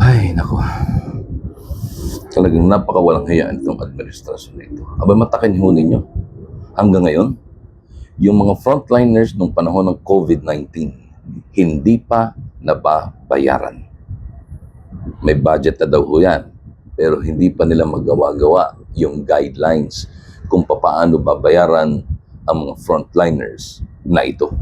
Ay, naku. Talagang napakawalang hayaan itong administrasyon na ito. Aba, matakin ho ninyo. Hanggang ngayon, yung mga frontliners nung panahon ng COVID-19, hindi pa nababayaran. May budget na daw ho yan, pero hindi pa nila magawa-gawa yung guidelines kung paano babayaran ang mga frontliners na ito.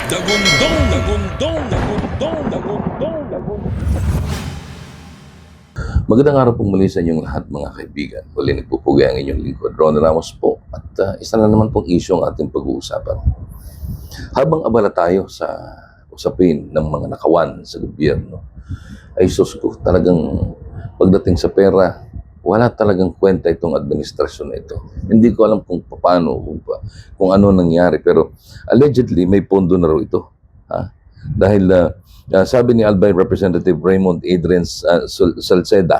Dagundong, dagundong, dagundong, dagundong, dagundong. Magandang araw pong muli sa inyong lahat, mga kaibigan. Muli nagpupugi ang inyong lingkod, Ron Ramos po. At isa na naman pong issue ang ating pag-uusapan. Habang abala tayo sa usapin ng mga nakawan sa gobyerno, ay sus ko, talagang pagdating sa pera, wala talagang kwenta itong administrasyon na ito. Hindi ko alam kung paano, kung ano nangyari, pero allegedly may pondo na raw ito. Dahil sabi ni Albay Representative Raymond Adrian Salceda,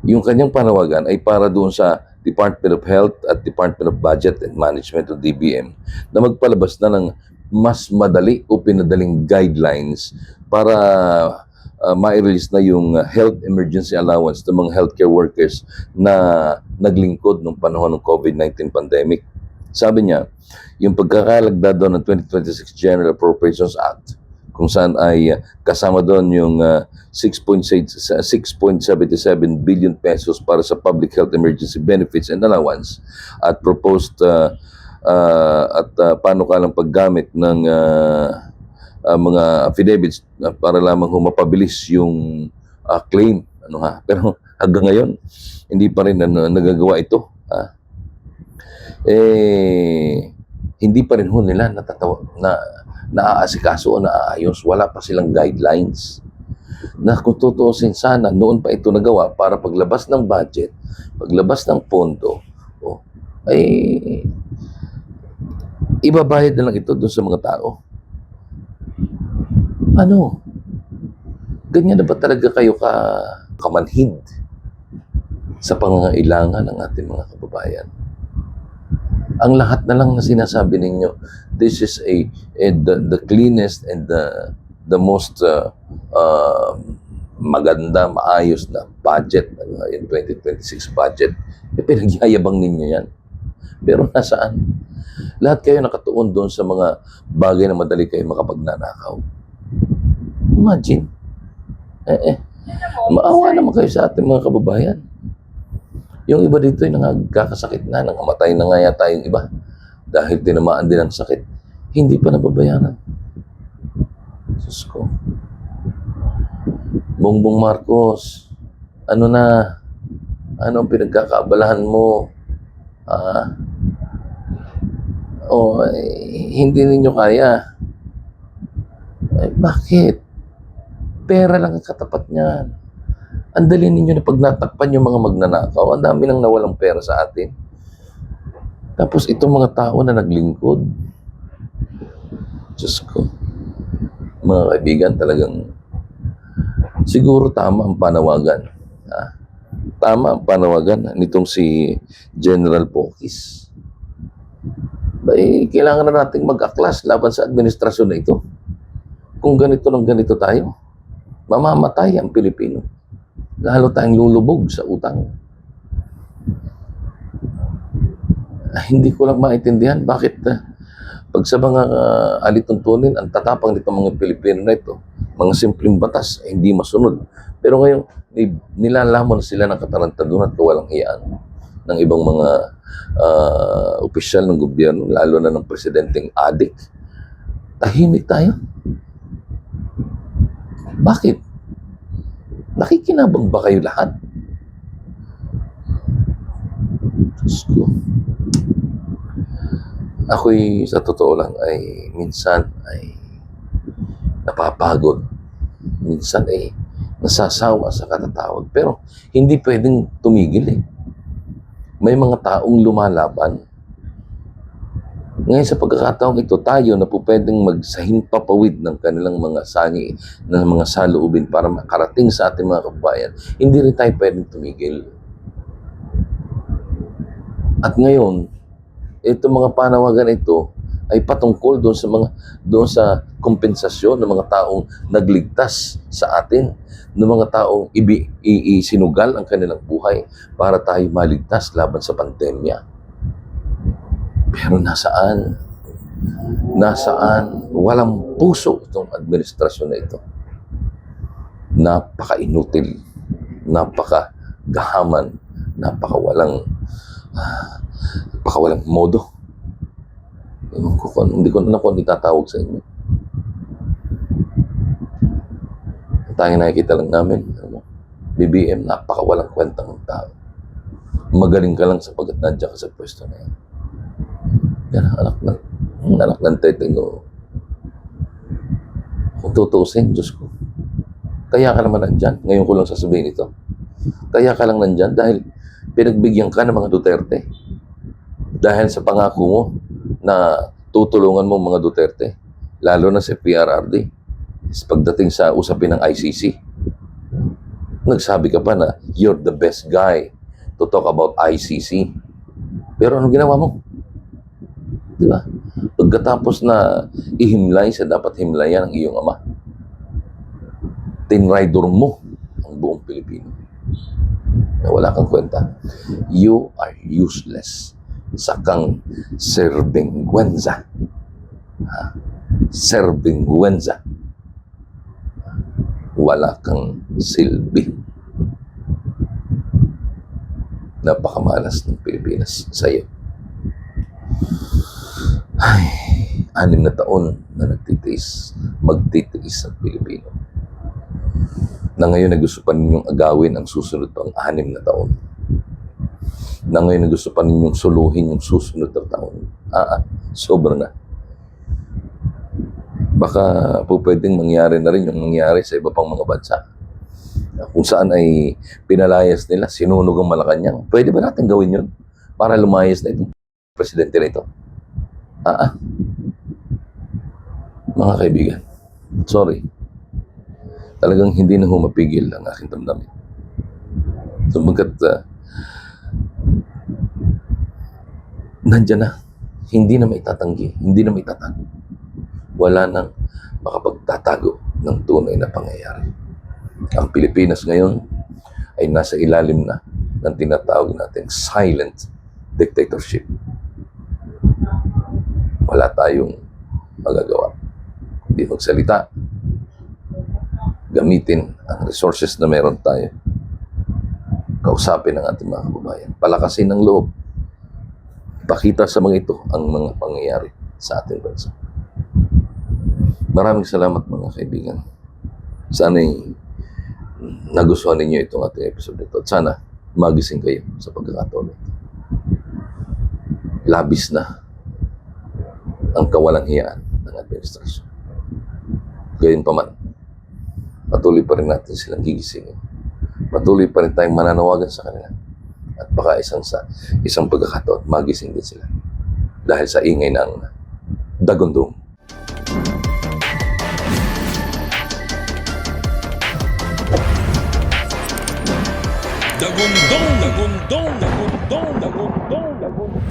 yung kanyang panawagan ay para doon sa Department of Health at Department of Budget and Management o DBM na magpalabas na ng mas madali o pinadaling guidelines para ma-release na yung health emergency allowance ng mga healthcare workers na naglingkod nung panahon ng COVID-19 pandemic. Sabi niya, yung pagkakalagda doon ng 2026 General Appropriations Act, kung saan ay kasama doon yung 6.77 billion pesos para sa public health emergency benefits and allowance at proposed panukalang paggamit ng mga affidavits para lamang humapabilis yung claim. Pero hanggang ngayon, hindi pa rin nagagawa ito. Hindi pa rin ho nila naaasikaso o naaayos. Wala pa silang guidelines. Na kung tutuusin sana, noon pa ito nagawa para paglabas ng budget, paglabas ng pondo, ay ibabayad na lang ito doon sa mga tao. Ganyan na ba talaga kayo kamanhid sa pangangailangan ng ating mga kababayan? Ang lahat na lang na sinasabi ninyo, this is the cleanest and the most maganda, maayos na budget, yung 2026 budget. Pinagyayabang ninyo yan. Pero nasaan? Lahat kayo nakatuon doon sa mga bagay na madali kayo makapagnanakaw. Imagine. Maawa naman kayo sa ating mga kababayan. Yung iba dito ay nagkakasakit na, nangamatay na nga yata yung iba. Dahil tinamaan din ang sakit, hindi pa nababayaran. Diyos ko. Bongbong Marcos, ano ang pinagkakaabalahan mo? Hindi ninyo kaya. Bakit? Pera lang ang katapat niyan. Ang dali ninyo na pag natakpan yung mga magnanakaw, ang dami nang nawalang pera sa atin. Tapos itong mga tao na naglingkod. Diyos ko. Mga kaibigan, talagang siguro tama ang panawagan. Tama ang panawagan nitong si General Pokis. Kailangan na nating mag-aklas laban sa administrasyon na ito. Kung ganito ng ganito tayo, mamamatay ang Pilipino. Lalo tayong lulubog sa utang. Hindi ko lang maintindihan bakit pag sa mga alituntunin, ang tatapang nito mga Pilipino na ito, mga simpleng batas, hindi masunod. Pero ngayon, nilalamon sila ng katarantaduhan at kawalang hiyaan ng ibang mga opisyal ng gobyerno, lalo na ng presidenteng adik. Tahimik tayo. Bakit? Nakikinabang ba kayo lahat? Diyos ko. Ako'y sa totoo lang ay minsan ay napapagod. Minsan ay nasasawa sa katatawag. Pero hindi pwedeng tumigil . May mga taong lumalaban. Ngayon sa pagkakataong ito, tayo na po pwedeng magsahimpapawid ng kanilang mga sangi, ng mga saloobin para makarating sa ating mga kababayan, hindi rin tayo pwedeng tumigil. At ngayon, itong mga panawagan ito ay patungkol doon sa kompensasyon ng mga taong nagligtas sa atin, ng mga taong isinugal ang kanilang buhay para tayo maligtas laban sa pandemya. Pero nasaan? Walang puso itong administrasyon na ito. Napaka-inutil, napaka-gahaman, napakawalang modo. Hindi ko na kung itatawag sa inyo. Ang tanging nakikita lang namin, BBM, napakawalang kwentang ng tao. Magaling ka lang sapagkat nandiyan ka sa pwesto na yan. Yan ang anak ng teteng ko. Kung tutuusin, Diyos ko. Kaya ka naman nandyan. Ngayon ko lang sasabihin ito. Kaya ka lang nandyan dahil pinagbigyan ka ng mga Duterte. Dahil sa pangako mo na tutulungan mo mga Duterte, lalo na sa PRRD, pagdating sa usapin ng ICC. Nagsabi ka pa na you're the best guy to talk about ICC. Pero anong ginawa mo? Di ba? Pagkatapos na ihimlay sa dapat himlayan ng iyong ama, tinraidor mo ang buong Pilipino. Na wala kang kwenta. You are useless. Sakang serbingwenza. Serbingwenza. Wala kang silbi. Napakamalas ng Pilipinas sa iyo. Ay, 6 na taon na magtitiis ang Pilipino. Na ngayon na gusto pa ninyong agawin ang susunod pang 6 na taon. Na ngayon na gusto pa ninyong suluhin yung susunod na taon. Sobra na. Baka po pwedeng mangyari na rin yung nangyari sa iba pang mga bansa. Kung saan ay pinalayas nila, sinunog ang Malacanang. Pwede ba natin gawin yun? Para lumayas na itong presidente na ito. Mga kaibigan, sorry. Talagang hindi na humapigil ang aking damdamin. Sapagkat nandiyan na. Hindi na maitatanggi, hindi na maitatago. Wala nang makapagtatago ng tunay na pangyayari. Ang Pilipinas ngayon ay nasa ilalim na ng tinatawag natin silent dictatorship. Wala tayong magagawa. Hindi magsalita. Gamitin ang resources na meron tayo. Kausapin ang ating mga kababayan. Palakasin ang loob. Ipakita sa mga ito ang mga pangyayari sa ating bansa. Maraming salamat mga kaibigan. Sana'y nagustuhan ninyo itong ating episode nito. At sana magising kayo sa pagkakataon nito. Labis na ang kawalang hiyaan ng administrasyon. Gayunpaman, patuloy pa rin natin silang gigisingin. Patuloy pa rin tayong mananawagan sa kanila. At baka isang pagkakataon, magising din sila. Dahil sa ingay ng dagundong. Dagundong, dagundong, dagundong, dagundong, dagundong.